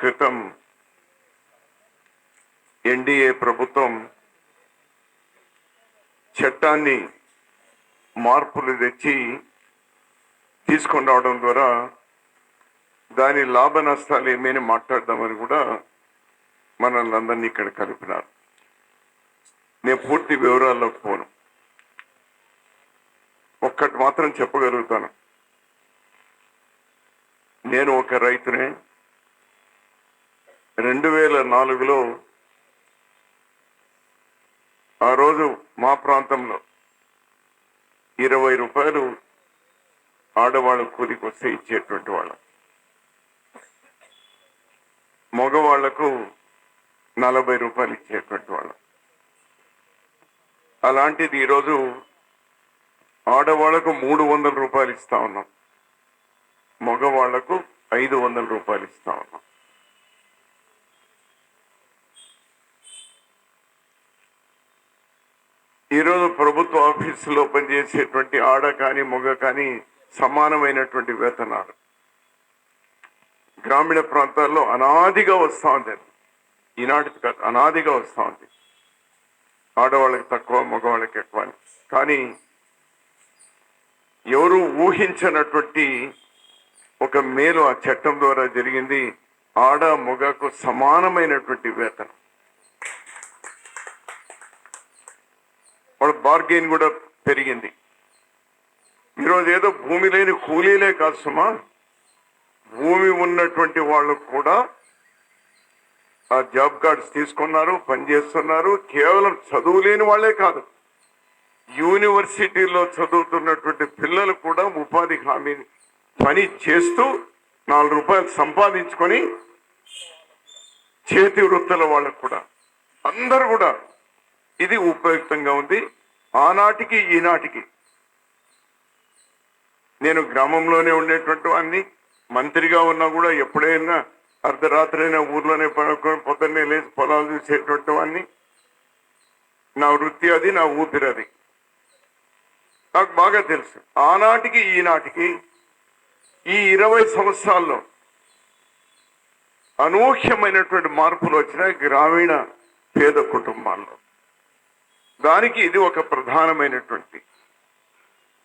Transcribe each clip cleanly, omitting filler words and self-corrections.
క్రితం ఎన్డీఏ ప్రభుత్వం చట్టాన్ని మార్పులు తెచ్చి తీసుకొని రావడం ద్వారా దాని లాభ నష్టాలు ఏమైనా మాట్లాడదామని కూడా మనల్ని అందరినీ ఇక్కడ కలిపినారు. నేను పూర్తి వివరాల్లోకి పోను. ఒక్కటి మాత్రం చెప్పగలుగుతాను. నేను ఒక రైతునే. 2004లో ఆ రోజు మా ప్రాంతంలో 20 రూపాయలు ఆడవాళ్ళ కూలికి వస్తే ఇచ్చేటువంటి వాళ్ళం. మగవాళ్లకు 40 రూపాయలు ఇచ్చేటువంటి వాళ్ళం. అలాంటిది ఈరోజు ఆడవాళ్లకు 300 రూపాయలు ఇస్తా ఉన్నాం, మగవాళ్లకు 500 రూపాయలు ఇస్తా ఉన్నాం. ఈరోజు ప్రభుత్వ ఆఫీసులో పనిచేసేటువంటి ఆడ కానీ మగ కానీ సమానమైనటువంటి వేతనాలు గ్రామీణ ప్రాంతాల్లో అనాదిగా వస్తూ ఉంది. ఈనాటికి కాదు, అనాదిగా వస్తూ ఉంది. ఆడవాళ్ళకి తక్కువ, మగవాళ్ళకి ఎక్కువ. కానీ ఎవరు ఊహించినటువంటి ఒక మేలు ఆ చట్టం ద్వారా జరిగింది. ఆడ మగకు సమానమైనటువంటి వేతనం. వాళ్ళ బార్గెన్ కూడా పెరిగింది. ఈరోజు ఏదో భూమి లేని కూలీలే కాదు సుమా, భూమి ఉన్నటువంటి వాళ్ళు కూడా ఆ జాబ్ కార్డ్స్ తీసుకున్నారు, పనిచేస్తున్నారు. కేవలం చదువు లేని వాళ్ళే కాదు, యూనివర్సిటీలో చదువుతున్నటువంటి పిల్లలు కూడా ఉపాధి హామీ పని చేస్తూ 4 రూపాయలు సంపాదించుకొని చేతి వృత్తుల వాళ్ళకు కూడా అందరూ కూడా ఇది ఉపయుక్తంగా ఉంది. ఆనాటికి ఈనాటికి నేను గ్రామంలోనే ఉండేటువంటి వాడిని. మంత్రిగా ఉన్నా కూడా ఎప్పుడైనా అర్ధరాత్రి అయినా ఊర్లోనే పడుకొని పొద్దున్నే లేచి పొలాలు చూసేటువంటి వాడిని. నా వృత్తి అది, నా ఊపిరి అది. నాకు బాగా తెలుసు. ఆనాటికి ఈనాటికి ఈ 20 సంవత్సరాల్లో అనూహ్యమైనటువంటి మార్పులు వచ్చినాయి గ్రామీణ పేద కుటుంబాల్లో. దానికి ఇది ఒక ప్రధానమైనటువంటి.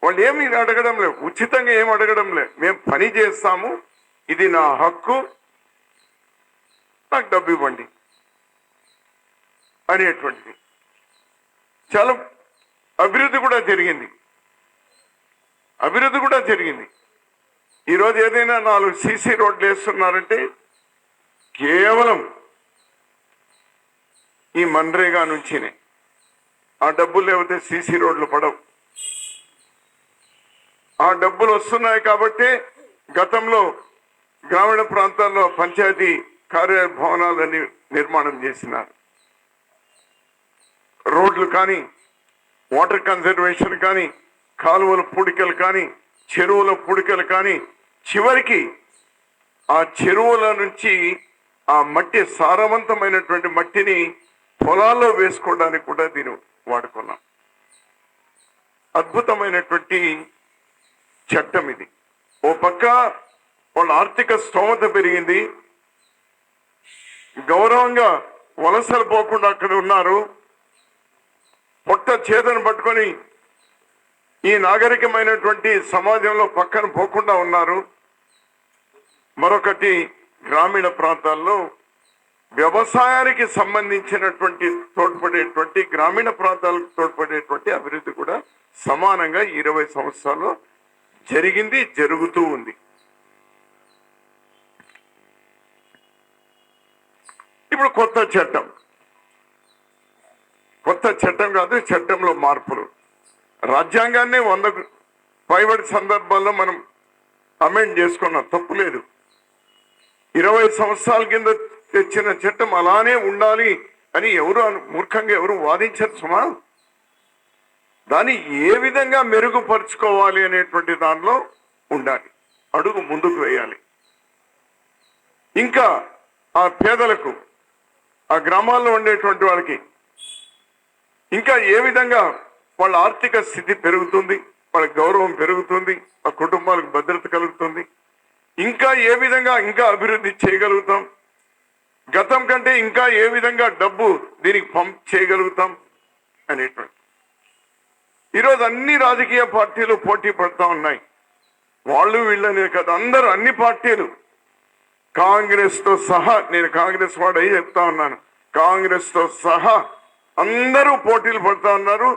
వాళ్ళు ఏమి అడగడం లేదు, ఉచితంగా ఏం అడగడం లేదు. మేము పని చేస్తాము, ఇది నా హక్కు, నాకు డబ్బు ఇవ్వండి అనేటువంటిది. చాలా అభివృద్ధి కూడా జరిగింది. ఈరోజు ఏదైనా 4 సీసీ రోడ్లు వేస్తున్నారంటే కేవలం ఈ మన్రేగా నుంచినే. ఆ డబ్బులు లేకపోతే సీసీ రోడ్లు పడవు. ఆ డబ్బులు వస్తున్నాయి కాబట్టి గతంలో గ్రామీణ ప్రాంతాల్లో పంచాయతీ కార్య భవనాలని నిర్మాణం చేసినారు. రోడ్లు కానీ, వాటర్ కన్జర్వేషన్ కానీ, కాలువల పూడికలు కానీ, చెరువుల పూడికలు కానీ, చివరికి ఆ చెరువుల నుంచి ఆ మట్టి, సారవంతమైనటువంటి మట్టిని పొలాల్లో వేసుకోవడానికి కూడా దీన్ని వాడుకున్నాం. అద్భుతమైనటువంటి చట్టం ఇది. ఓ పక్క వాళ్ళ ఆర్థిక స్తోమత పెరిగింది, గౌరవంగా వలసలు పోకుండా అక్కడ ఉన్నారు, పొట్ట చేతను పట్టుకొని ఈ నాగరికమైనటువంటి సమాజంలో పక్కన పోకుండా ఉన్నారు. మరొకటి, గ్రామీణ ప్రాంతాల్లో వ్యవసాయానికి సంబంధించినటువంటి తోడ్పడేటువంటి, గ్రామీణ ప్రాంతాలకు తోడ్పడేటువంటి అభివృద్ధి కూడా సమానంగా 20 సంవత్సరాల్లో జరిగింది, జరుగుతూ ఉంది. ఇప్పుడు కొత్త చట్టం కాదు, చట్టంలో మార్పులు. రాజ్యాంగాన్ని 100 పైబడి సందర్భాల్లో మనం అమెండ్ చేసుకున్నాం, తప్పులేదు. 20 సంవత్సరాల కింద తెచ్చిన చట్టం అలానే ఉండాలి అని మూర్ఖంగా ఎవరు వాదించరు సుమా. దాన్ని ఏ విధంగా మెరుగుపరుచుకోవాలి అనేటువంటి దానిలో ఉండాలి, అడుగు ముందుకు వేయాలి. ఇంకా ఆ పేదలకు, ఆ గ్రామాల్లో ఉండేటువంటి వాళ్ళకి ఇంకా ఏ విధంగా వాళ్ళ ఆర్థిక స్థితి పెరుగుతుంది, వాళ్ళ గౌరవం పెరుగుతుంది, ఆ కుటుంబాలకు భద్రత కలుగుతుంది, ఇంకా ఏ విధంగా ఇంకా అభివృద్ధి చేయగలుగుతాం, గతం కంటే ఇంకా ఏ విధంగా డబ్బు దీనికి పంప్ చేయగలుగుతాం అనేటువంటి. ఈరోజు అన్ని రాజకీయ పార్టీలు పోటీ పడుతూ ఉన్నాయి. వాళ్ళు వీళ్ళనే కదా, అందరూ అన్ని పార్టీలు కాంగ్రెస్ తో సహా, నేను కాంగ్రెస్ వాడు అయి చెప్తా ఉన్నాను, కాంగ్రెస్ తో సహా అందరూ పోటీలు పడుతూ ఉన్నారు.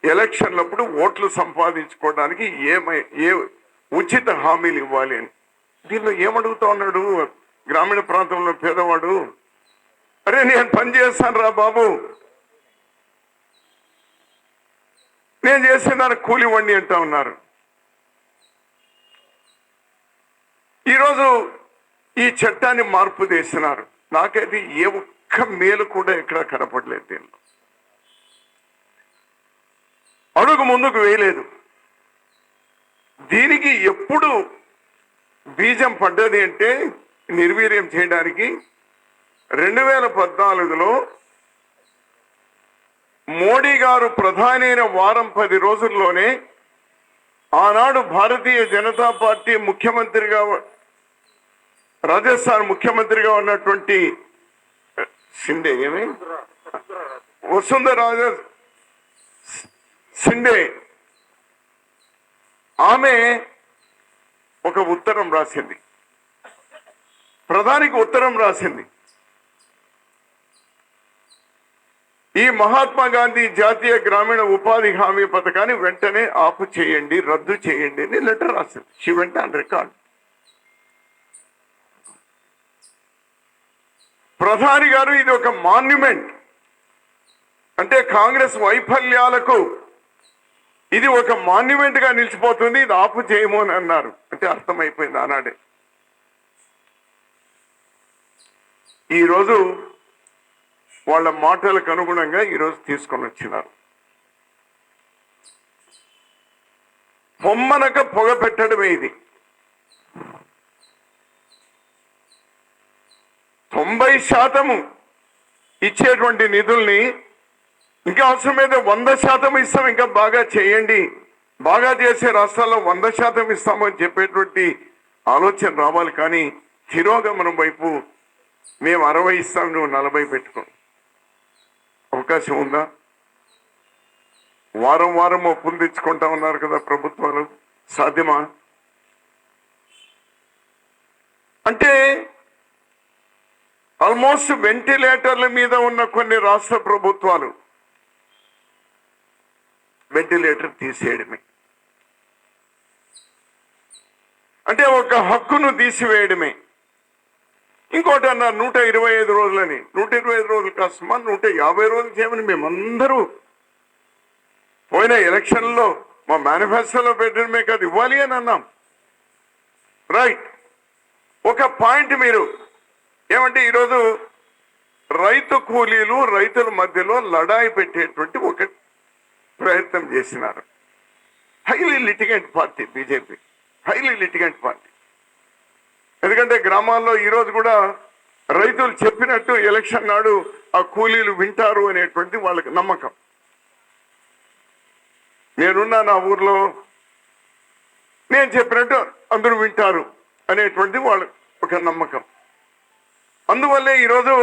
ఎలక్షన్లప్పుడు ఓట్లు సంపాదించుకోవడానికి ఏ ఉచిత హామీలు ఇవ్వాలి అని. దీనిలో ఏమడుగుతా ఉన్నాడు గ్రామీణ ప్రాంతంలో పేదవాడు? అరే నేను పని చేస్తాను రా బాబు, నేను చేసే దానికి కూలి ఇవ్వండి అంటా ఉన్నారు. ఈరోజు ఈ చట్టాన్ని మార్పు చేస్తున్నారు. నాకైతే ఏ ఒక్క మేలు కూడా ఎక్కడ కనపడలేదు. దీనిలో అడుగు ముందుకు వేయలేదు. దీనికి ఎప్పుడు బీజం పడ్డది అంటే నిర్వీర్యం చేయడానికి 2014లో మోడీ గారు ప్రధాని అయిన వారం 10 రోజుల్లోనే ఆనాడు భారతీయ జనతా పార్టీ ముఖ్యమంత్రిగా, రాజస్థాన్ ముఖ్యమంత్రిగా ఉన్నటువంటి షిండే, వసుంధరా షిండే, ఆమె ఒక ఉత్తరం రాసింది, ప్రధానికి ఉత్తరం రాసింది. ఈ మహాత్మా గాంధీ జాతీయ గ్రామీణ ఉపాధి హామీ పథకాన్ని వెంటనే ఆపు చేయండి, రద్దు చేయండి అని లెటర్ రాసింది. షీ వెంట ఆన్ రికార్డ్. ప్రధాని గారు ఇది ఒక మాన్యుమెంట్, అంటే కాంగ్రెస్ వైఫల్యాలకు ఇది ఒక మాన్యుమెంట్ గా నిలిచిపోతుంది, ఇది ఆపు చేయము అని అన్నారు. అంటే అర్థమైపోయింది ఆనాడే. ఈరోజు వాళ్ళ మాటలకు అనుగుణంగా ఈరోజు తీసుకొని వచ్చినారు. పొమ్మనక పొగ పెట్టడమే ఇది. 90% ఇచ్చేటువంటి నిధుల్ని ఇంకా అవసరమైతే 100% ఇస్తాం, ఇంకా బాగా చేయండి, బాగా చేసే రాష్ట్రాల్లో 100% ఇస్తామని చెప్పేటువంటి ఆలోచన రావాలి. కానీ తిరోగమనం వైపు మేము 60 ఇస్తాం, నువ్వు 40 పెట్టుకో, అవకాశం ఉందా? వారం వారం ఒప్పులు తెచ్చుకుంటా ఉన్నారు కదా ప్రభుత్వాలు, సాధ్యమా? అంటే ఆల్మోస్ట్ వెంటిలేటర్ల మీద ఉన్న కొన్ని రాష్ట్ర ప్రభుత్వాలు వెంటిలేటర్ తీసేయడమే, అంటే ఒక హక్కును తీసివేయడమే. ఇంకోటి అన్న 125 రోజులని, 125 రోజులు కష్టమా, 150 రోజులు చేయమని మేమందరూ పోయిన ఎలక్షన్లో మా మేనిఫెస్టోలో పెట్టడమే కాదు ఇవ్వాలి అని అన్నాం. రైట్. ఒక పాయింట్ మీరు ఏమంటే ఈరోజు రైతు కూలీలు రైతుల మధ్యలో లడాయి పెట్టేటువంటి ఒక ప్రయత్నం చేసినారు. Highly litigant party BJP, highly litigant party. ఎందుకంటే గ్రామాల్లో ఈరోజు కూడా రైతులు చెప్పినట్టు ఎలక్షన్ నాడు ఆ కూలీలు వింటారు అనేటువంటి వాళ్ళకి నమ్మకం. నేనున్నా నా ఊర్లో, నేను చెప్పినట్టు అందరూ వింటారు అనేటువంటి వాళ్ళ ఒక నమ్మకం. అందువల్లే ఈరోజు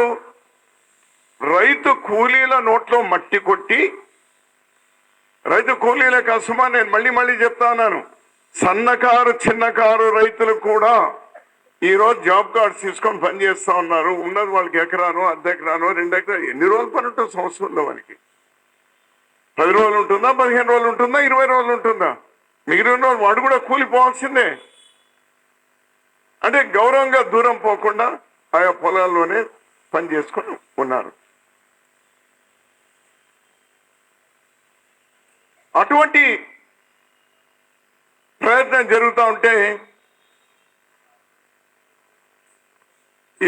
రైతు కూలీల నోట్లో మట్టి కొట్టి, రైతు కూలీల కోసమా నేను మళ్ళీ చెప్తా ఉన్నాను, సన్నకారు చిన్నకారు రైతులు కూడా ఈరోజు జాబ్ కార్డ్స్ తీసుకొని పనిచేస్తా ఉన్నారు. ఉన్నది వాళ్ళకి ఎకరానో, అర్ధ ఎకరానో, 2 ఎకరాలు, ఎన్ని రోజులు పని ఉంటుంది సంవత్సరంలో? వాళ్ళకి 10 రోజులు ఉంటుందా, 15 రోజులు ఉంటుందా, 20 రోజులు ఉంటుందా? మిగిలిన రోజులు వాడు కూడా కూలిపోవాల్సిందే. అంటే గౌరవంగా దూరం పోకుండా ఆయా పొలాల్లోనే పని చేసుకొని ఉన్నారు. అటువంటి ప్రయత్నం జరుగుతూ ఉంటే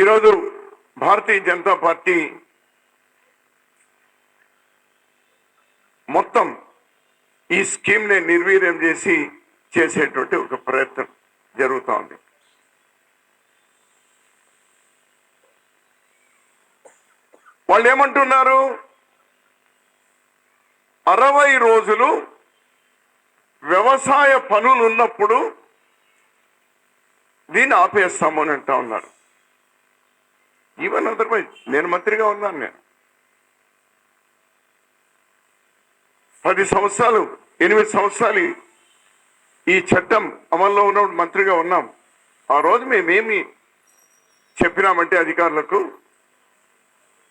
ఈరోజు భారతీయ జనతా పార్టీ మొత్తం ఈ స్కీమ్ని నిర్వీర్యం చేసేటువంటి ఒక ప్రయత్నం జరుగుతూ ఉంది. వాళ్ళు ఏమంటున్నారు, 60 రోజులు వ్యవసాయ పనులు ఉన్నప్పుడు దీన్ని ఆపేస్తాము అని అంటా ఉన్నారు. ఈవెన్ అదర్వైజ్ నేను మంత్రిగా ఉన్నాను. నేను 10 సంవత్సరాలు 8 సంవత్సరాలు ఈ చట్టం అమల్లో ఉన్నప్పుడు మంత్రిగా ఉన్నాం. ఆ రోజు మేమేమి చెప్పినామంటే అధికారులకు,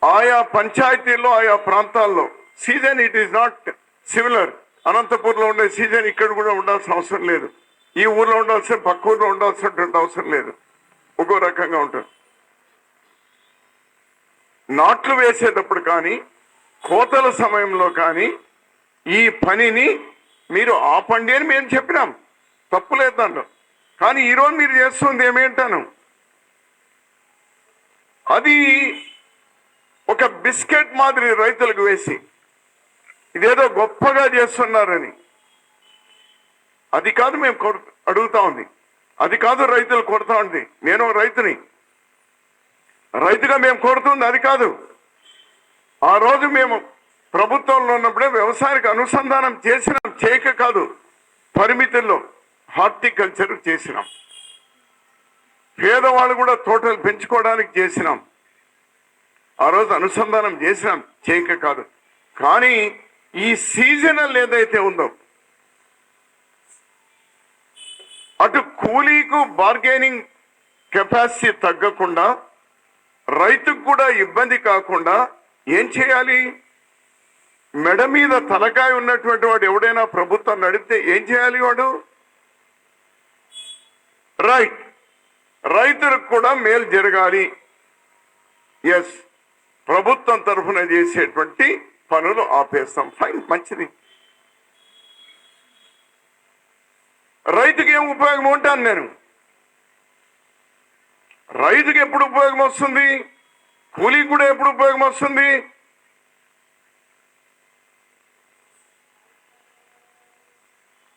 ఆయా పంచాయతీల్లో ఆయా ప్రాంతాల్లో season it is not similar. అనంతపూర్లో ఉండే సీజన్ ఇక్కడ కూడా ఉండాల్సిన అవసరం లేదు. ఈ ఊర్లో ఉండాల్సిన పక్క ఊర్లో ఉండాల్సినటువంటి అవసరం లేదు. ఒక్కో రకంగా ఉంటుంది. నాట్లు వేసేటప్పుడు కానీ కోతల సమయంలో కానీ ఈ పనిని మీరు ఆపండి అని మేము చెప్పినాం. తప్పులేదు దాంట్లో. కానీ ఈరోజు మీరు చేస్తుంది ఏమేంటాను, అది ఒక బిస్కెట్ మాదిరి రైతులకు వేసి ఇదేదో గొప్పగా చేస్తున్నారని. అది కాదు మేము అడుగుతా ఉంది. అది కాదు రైతులు కొడతా ఉంది. నేను రైతుని, రైతుగా మేము కోరుతుంది అది కాదు. ఆ రోజు మేము ప్రభుత్వంలో ఉన్నప్పుడే వ్యవసాయానికి అనుసంధానం చేసినాం. చేయక కాదు, పరిమితుల్లో హార్టికల్చర్ చేసినాం. పేదవాళ్ళు కూడా తోటలు పెంచుకోవడానికి చేసినాం. ఆ రోజు అనుసంధానం చేసినాం, చేయక కాదు. కానీ ఈ సీజనల్ ఏదైతే ఉందో, అటు కూలీకు బార్గెనింగ్ కెపాసిటీ తగ్గకుండా, రైతుకు కూడా ఇబ్బంది కాకుండా ఏం చేయాలి? మెడ మీద తలకాయ ఉన్నటువంటి వాడు ఎవడైనా ప్రభుత్వం నడిపితే ఏం చేయాలి? వాడు రైతులకు కూడా మేలు జరగాలి. ఎస్, ప్రభుత్వం తరఫున చేసేటువంటి పనులు ఆపేస్తాం. ఫైన్, మంచిది. రైతుకి ఏం ఉపయోగం ఉంటాను నేను? రైతుకి ఎప్పుడు ఉపయోగం వస్తుంది? కూలీకి కూడా ఎప్పుడు ఉపయోగం వస్తుంది?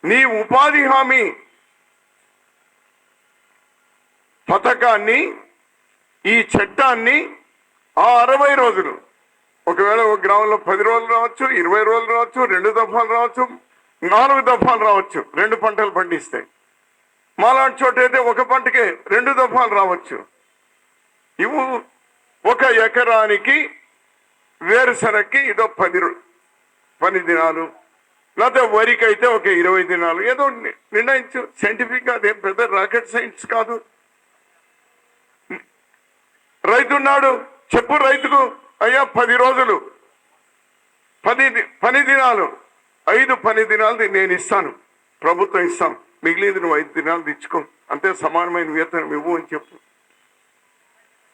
నీ ఉపాధి హామీ పథకాన్ని, ఈ చట్టాన్ని ఆ 60 రోజులు, ఒకవేళ ఒక గ్రామంలో 10 రోజులు రావచ్చు, 20 రోజులు రావచ్చు, 2 దఫాలు రావచ్చు, 4 దఫాలు రావచ్చు. 2 పంటలు పండిస్తాయి. మాలాంటి చోట అయితే ఒక పంటకే 2 దఫాలు రావచ్చు. ఇవి ఒక ఎకరానికి వేరుశనగకి ఇదో 10 దినాలు, లేకపోతే వరికి అయితే ఒక 20 దినాలు, ఏదో నిర్ణయించు. సైంటిఫిక్ గా అదేం పెద్ద రాకెట్ సైన్స్ కాదు. రైతున్నాడు, చెప్పు రైతుకు, అయ్యా 10 రోజులు 10 దినాలు, 5 పని దినాలు నేను ఇస్తాను, ప్రభుత్వం ఇస్తాం, మిగిలింది నువ్వు 5 దినాలు తెచ్చుకో, అంతే, సమానమైన వేతనం ఇవ్వు అని చెప్పు.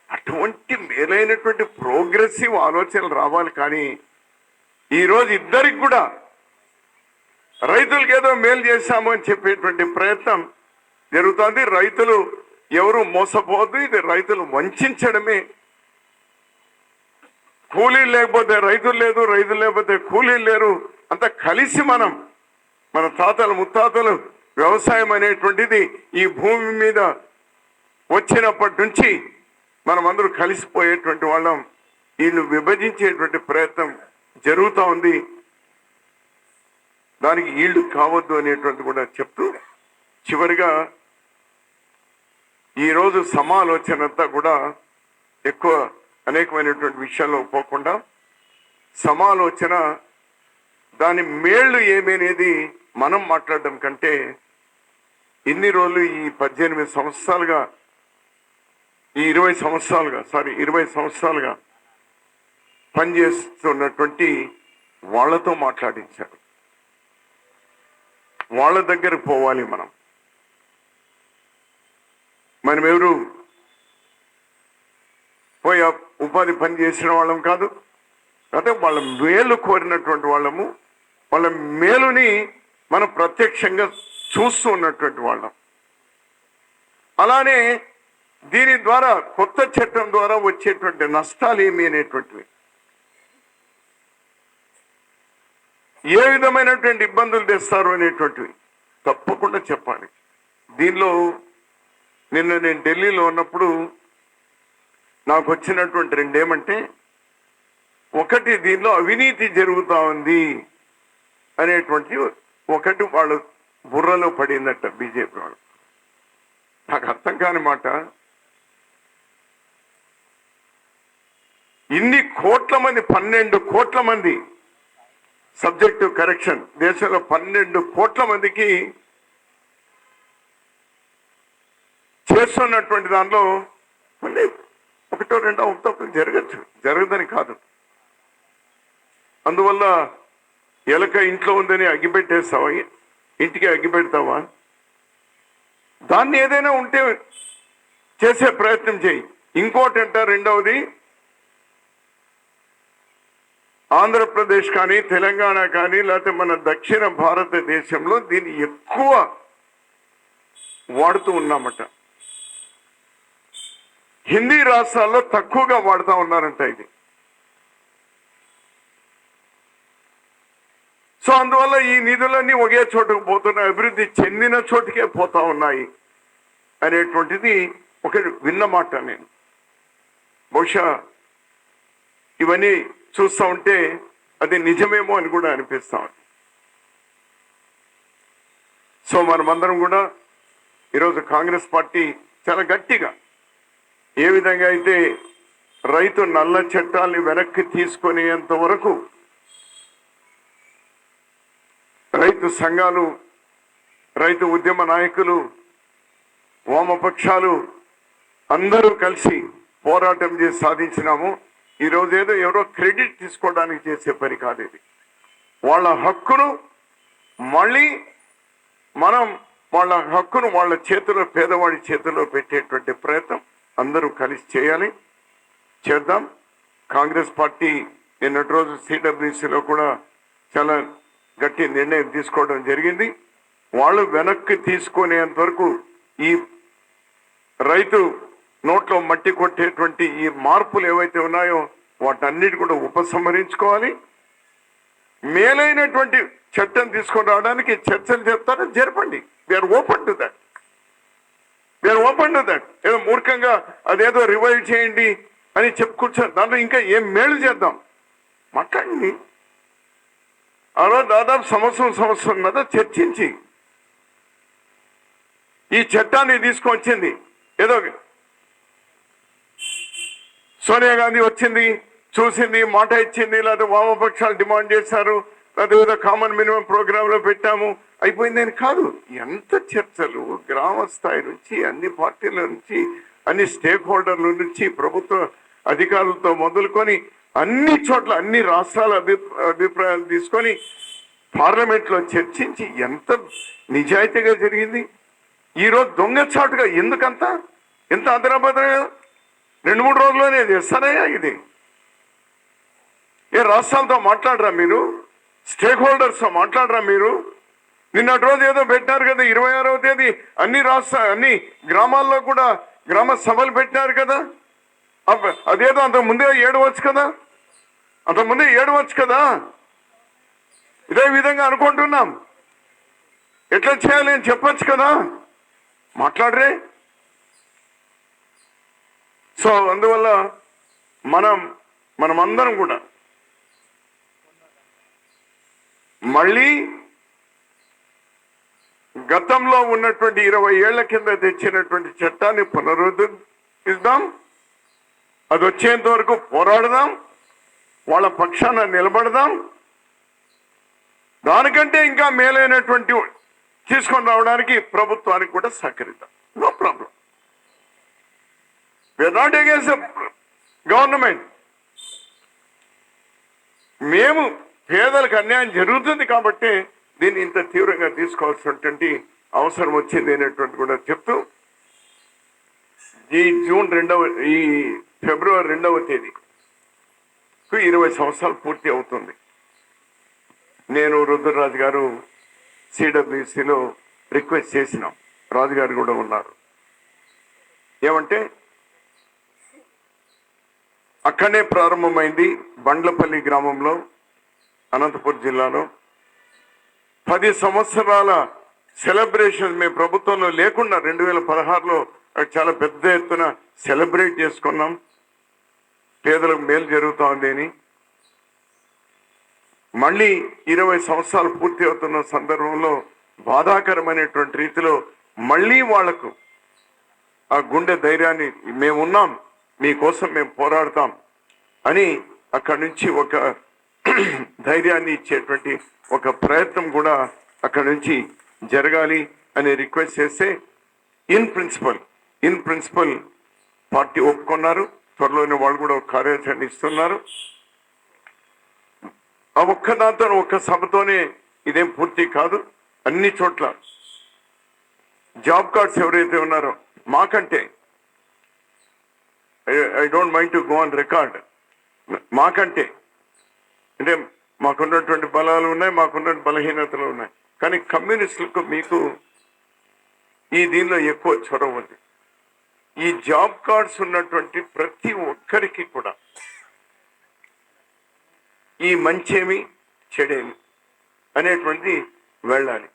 అటువంటి మేలైనటువంటి ప్రోగ్రెసివ్ ఆలోచనలు రావాలి. కానీ ఈరోజు ఇద్దరికి కూడా రైతులకు ఏదో మేలు చేశాము అని చెప్పేటువంటి ప్రయత్నం జరుగుతుంది. రైతులు ఎవరు మోసపోవద్దు. ఇది రైతులు వంచడమే. కూలీలు లేకపోతే రైతులు లేదు, రైతులు లేకపోతే కూలీలు లేరు. అంతా కలిసి మన తాతలు ముత్తాతలు వ్యవసాయం అనేటువంటిది ఈ భూమి మీద వచ్చినప్పటి నుంచి మనమందరూ కలిసిపోయేటువంటి వాళ్ళం. వీళ్ళు విభజించేటువంటి ప్రయత్నం జరుగుతూ ఉంది. దానికి ఈళ్ళు కావద్దు అనేటువంటి కూడా చెప్తూ, చివరిగా ఈరోజు సమాలోచన అంతా కూడా ఎక్కువ అనేకమైనటువంటి విషయాల్లో పోకుండా, సమాలోచన దాని మేళ్ళు ఏమనేది మనం మాట్లాడడం కంటే, ఇన్ని రోజులు ఈ 18 సంవత్సరాలుగా, ఈ 20 సంవత్సరాలుగా పనిచేస్తున్నటువంటి వాళ్ళతో మాట్లాడించారు. వాళ్ళ దగ్గర పోవాలి. మనం ఎవరు పోయి ఉపాధి పని చేసిన వాళ్ళం కాదు. అంటే వాళ్ళ మేలు కోరినటువంటి వాళ్ళము, వాళ్ళ మేలుని మనం ప్రత్యక్షంగా చూస్తూ ఉన్నటువంటి వాళ్ళం. అలానే దీని ద్వారా, కొత్త చట్టం ద్వారా వచ్చేటువంటి నష్టాలు ఏమి అనేటువంటివి, ఏ విధమైనటువంటి ఇబ్బందులు తెస్తారు అనేటువంటివి తప్పకుండా చెప్పాలి. దీనిలో నిన్న నేను ఢిల్లీలో ఉన్నప్పుడు నాకు వచ్చినటువంటి 2 ఏమంటే, ఒకటి దీనిలో అవినీతి జరుగుతూ ఉంది అనేటువంటి ఒకటి వాళ్ళ బుర్రలో పడిందట బీజేపీ వాళ్ళు. నాకు అర్థం కాని మాట, ఇన్ని కోట్ల మంది 12 కోట్ల మంది సబ్జెక్టివ్ కరెక్షన్ దేశంలో 12 కోట్ల మందికి చేస్తున్నటువంటి దానిలో మళ్ళీ ఒకటో రెండో అవతప్పులు జరగదని కాదు. అందువల్ల ఎలక ఇంట్లో ఉందని అగ్గిపెట్టేస్తావా, ఇంటికి అగ్గిపెడతావా? దాన్ని ఏదైనా ఉంటే చేసే ప్రయత్నం చేయి. ఇంకోటంట రెండవది, ఆంధ్రప్రదేశ్ కానీ తెలంగాణ కానీ లేకపోతే మన దక్షిణ భారతదేశంలో దీన్ని ఎక్కువ వాడుతూ ఉన్నామట. హిందీ రాష్ట్రాల్లో తక్కువగా వాడుతూ ఉన్నారంట ఇది. సో అందువల్ల ఈ నిధులన్నీ ఒకే చోటుకు పోతున్నాయి, అభివృద్ధి చెందిన చోటుకే పోతా ఉన్నాయి అనేటువంటిది ఒక విన్న మాట. నేను బహుశా ఇవన్నీ చూస్తూ ఉంటే అది నిజమేమో అని కూడా అనిపిస్తా ఉంది. సో మనమందరం కూడా ఈరోజు కాంగ్రెస్ పార్టీ చాలా గట్టిగా ఏ విధంగా అయితే రైతు నల్ల చట్టాలని వెనక్కి తీసుకునేంత వరకు రైతు సంఘాలు, రైతు ఉద్యమ నాయకులు, వామపక్షాలు అందరూ కలిసి పోరాటం చేసి సాధించినాము. ఈరోజు ఏదో ఎవరో క్రెడిట్ తీసుకోవడానికి చేసే పని కాదు ఇది. వాళ్ళ హక్కును మళ్ళీ మనం వాళ్ళ హక్కును వాళ్ళ చేతిలో, పేదవాడి చేతిలో పెట్టేటువంటి ప్రయత్నం అందరూ కలిసి చేద్దాం. కాంగ్రెస్ పార్టీ నిన్నటి రోజు సిడబ్ల్యూసీలో కూడా చాలా గట్టి నిర్ణయం తీసుకోవడం జరిగింది. వాళ్ళు వెనక్కి తీసుకునేంత వరకు ఈ రైతు నోట్లో మట్టి కొట్టేటువంటి ఈ మార్పులు ఏవైతే ఉన్నాయో వాటన్నిటి కూడా ఉపసంహరించుకోవాలి. మేలైనటువంటి చట్టం తీసుకొని రావడానికి చర్చలు చెప్తారో జరపండి. We are open to that. ఏదో మూర్ఖంగా అదేదో రివైవ్ చేయండి అని చెప్పుకూర్చొని దాంట్లో ఇంకా ఏం మేలు చేద్దాం మాట్లాడండి. ఆ రోజు దాదాపు సంవత్సరం చర్చించి ఈ చట్టాన్ని తీసుకొచ్చింది. ఏదో సోనియా గాంధీ వచ్చింది, చూసింది, మాట ఇచ్చింది, లేకపోతే వామపక్షాలు డిమాండ్ చేశారు, లేకపోతే ఏదో కామన్ మినిమం ప్రోగ్రాంలో పెట్టాము, అయిపోయిందని కాదు. ఎంత చర్చలు గ్రామ స్థాయి నుంచి, అన్ని పార్టీల నుంచి, అన్ని స్టేక్ హోల్డర్ల నుంచి, ప్రభుత్వ అధికారులతో మొదలుకొని అన్ని చోట్ల అన్ని రాష్ట్రాల అభిప్రాయాలు తీసుకొని పార్లమెంట్లో చర్చించి ఎంత నిజాయితీగా జరిగింది. ఈరోజు దొంగచాటుగా ఎందుకంత ఎంత అదరాబద్రగా 2-3 రోజుల్లోనే చేస్తారయ్యా ఇది? ఏ రాష్ట్రాలతో మాట్లాడరా మీరు? స్టేక్ హోల్డర్స్తో మాట్లాడరా మీరు? నిన్నటి రోజు ఏదో పెట్టారు కదా, 26వ తేదీ అన్ని గ్రామాల్లో కూడా గ్రామ సభలు పెట్టారు కదా. అదేదో అంతకుముందే ఏడవచ్చు కదా. ఇదే విధంగా అనుకుంటున్నాం, ఎట్లా చేయాలి అని చెప్పచ్చు కదా, మాట్లాడరే. సో అందువల్ల మనమందరం కూడా మళ్ళీ గతంలో ఉన్నటువంటి 20 ఏళ్ల కింద తెచ్చినటువంటి చట్టాన్ని పునరుద్ధరిద్దాం. అది వచ్చేంత వరకు పోరాడదాం, వాళ్ళ పక్షాన నిలబడదాం. దానికంటే ఇంకా మేలైనటువంటి తీసుకొని రావడానికి ప్రభుత్వానికి కూడా సహకరిద్దాం. No problem. We are not against government. మేము పేదలకు అన్యాయం జరుగుతుంది కాబట్టి దీన్ని ఇంత తీవ్రంగా తీసుకోవాల్సినటువంటి అవసరం వచ్చింది అనేటువంటి కూడా చెప్తూ, ఈ ఫిబ్రవరి 2వ తేదీకి 20 సంవత్సరాలు పూర్తి అవుతుంది. నేను రుద్రరాజు గారు సిడబ్ల్యూసీలో రిక్వెస్ట్ చేసినాం, రాజుగారు కూడా ఉన్నారు. ఏమంటే అక్కడనే ప్రారంభమైంది బండ్లపల్లి గ్రామంలో, అనంతపురం జిల్లాలో 10 సంవత్సరాల సెలబ్రేషన్ మేము ప్రభుత్వంలో లేకుండా 2016లో చాలా పెద్ద ఎత్తున సెలబ్రేట్ చేసుకున్నాం. పేదలకు మేలు జరుగుతోంది అని. మళ్ళీ 20 సంవత్సరాలు పూర్తి అవుతున్న సందర్భంలో బాధాకరమైనటువంటి రీతిలో మళ్ళీ వాళ్లకు ఆ గుండె ధైర్యాన్ని, మేమున్నాం, మీకోసం మేము పోరాడతాం, అని అక్కడి నుంచి ఒక ధైర్యాన్ని ఇచ్చేటువంటి ఒక ప్రయత్నం కూడా అక్కడి నుంచి జరగాలి అని రిక్వెస్ట్ చేస్తే ఇన్ ప్రిన్సిపల్ పార్టీ ఒప్పుకున్నారు. త్వరలోనే వాళ్ళు కూడా ఒక కార్యాచరణ ఇస్తున్నారు. ఆ ఒక్క సభతోనే ఇదేం పూర్తి కాదు. అన్ని చోట్ల జాబ్ కార్డ్స్ ఎవరైతే ఉన్నారో మాకంటే, I don't mind to go on record, మాకంటే అంటే మాకున్నటువంటి బలాలు ఉన్నాయి, మాకున్న బలహీనతలు ఉన్నాయి. కానీ కమ్యూనిస్టులకు మీకు ఈ దీనిలో ఎక్కువ చొరవ ఉంది. ఈ జాబ్ కార్డ్స్ ఉన్నటువంటి ప్రతి ఒక్కరికి కూడా ఈ మంచేమి చెడేమి అనేటువంటిది వెళ్ళాలి.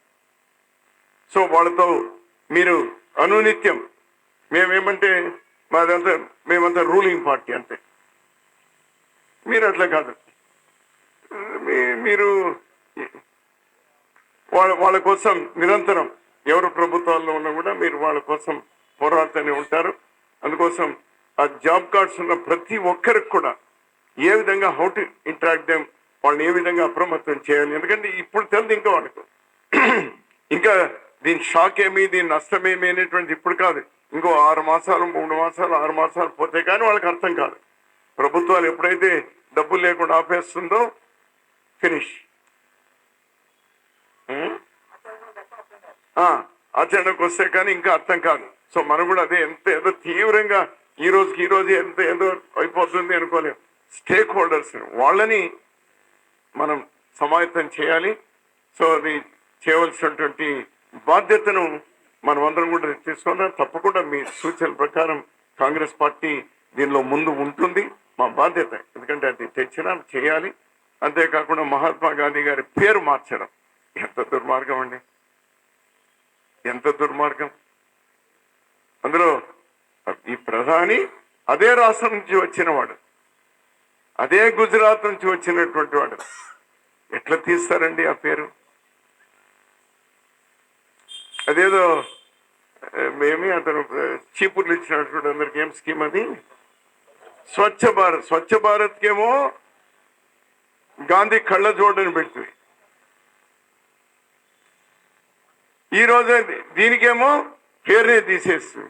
సో వాళ్ళతో మీరు అనునిత్యం మేమేమంటే మేమంతా రూలింగ్ పార్టీ అంతే. మీరు అట్లా కాదు. మీరు వాళ్ళ కోసం నిరంతరం ఎవరు ప్రభుత్వాల్లో ఉన్నా కూడా మీరు వాళ్ళ కోసం పోరాడుతూనే ఉంటారు. అందుకోసం ఆ జాబ్ కార్డ్స్ ఉన్న ప్రతి ఒక్కరికి కూడా ఏ విధంగా హౌ టు ఇంటరాక్ట్ దెమ్, వాళ్ళని ఏ విధంగా అప్రమత్తం చేయాలి. ఎందుకంటే ఇప్పుడు తెలియదు ఇంకా వాళ్ళకు, ఇంకా దీని షాక్ ఏమి, దీని నష్టమేమి అనేటువంటి ఇప్పుడు కాదు. ఇంకో 6 మాసాలు 3 మాసాలు 6 మాసాలు పోతే కానీ వాళ్ళకి అర్థం కాదు. ప్రభుత్వాలు ఎప్పుడైతే డబ్బులు లేకుండా ఆపేస్తుందో ఫినిష్. ఆచరణకు వస్తే కానీ ఇంకా అర్థం కాదు. సో మనం కూడా అదే ఏదో తీవ్రంగా ఈ రోజు ఏదో అయిపోతుంది అనుకోలేము. స్టేక్ హోల్డర్స్ వాళ్ళని మనం సమాయత్తం చేయాలి. సో అది చేయవలసినటువంటి బాధ్యతను మనం అందరం కూడా తీసుకుందాం. తప్పకుండా మీ సూచనల ప్రకారం కాంగ్రెస్ పార్టీ దీనిలో ముందు ఉంటుంది. మా బాధ్యత, ఎందుకంటే అది తెచ్చినా చేయాలి. అంతేకాకుండా మహాత్మా గాంధీ గారి పేరు మార్చడం ఎంత దుర్మార్గం అండి, ఎంత దుర్మార్గం. అందులో ఈ ప్రధాని అదే రాష్ట్రం నుంచి వచ్చినవాడు, అదే గుజరాత్ నుంచి వచ్చినటువంటి వాడు. ఎట్లా తీస్తారండి ఆ పేరు? అదేదో అతను చీపుర్లు ఇచ్చినటువంటి అందరికి ఏం స్కీమ్ అది, స్వచ్ఛ భారత్కేమో గాంధీ కళ్ళ జోడని పెడుతుంది. ఈ రోజే దీనికేమో పేరునే తీసేస్తుంది.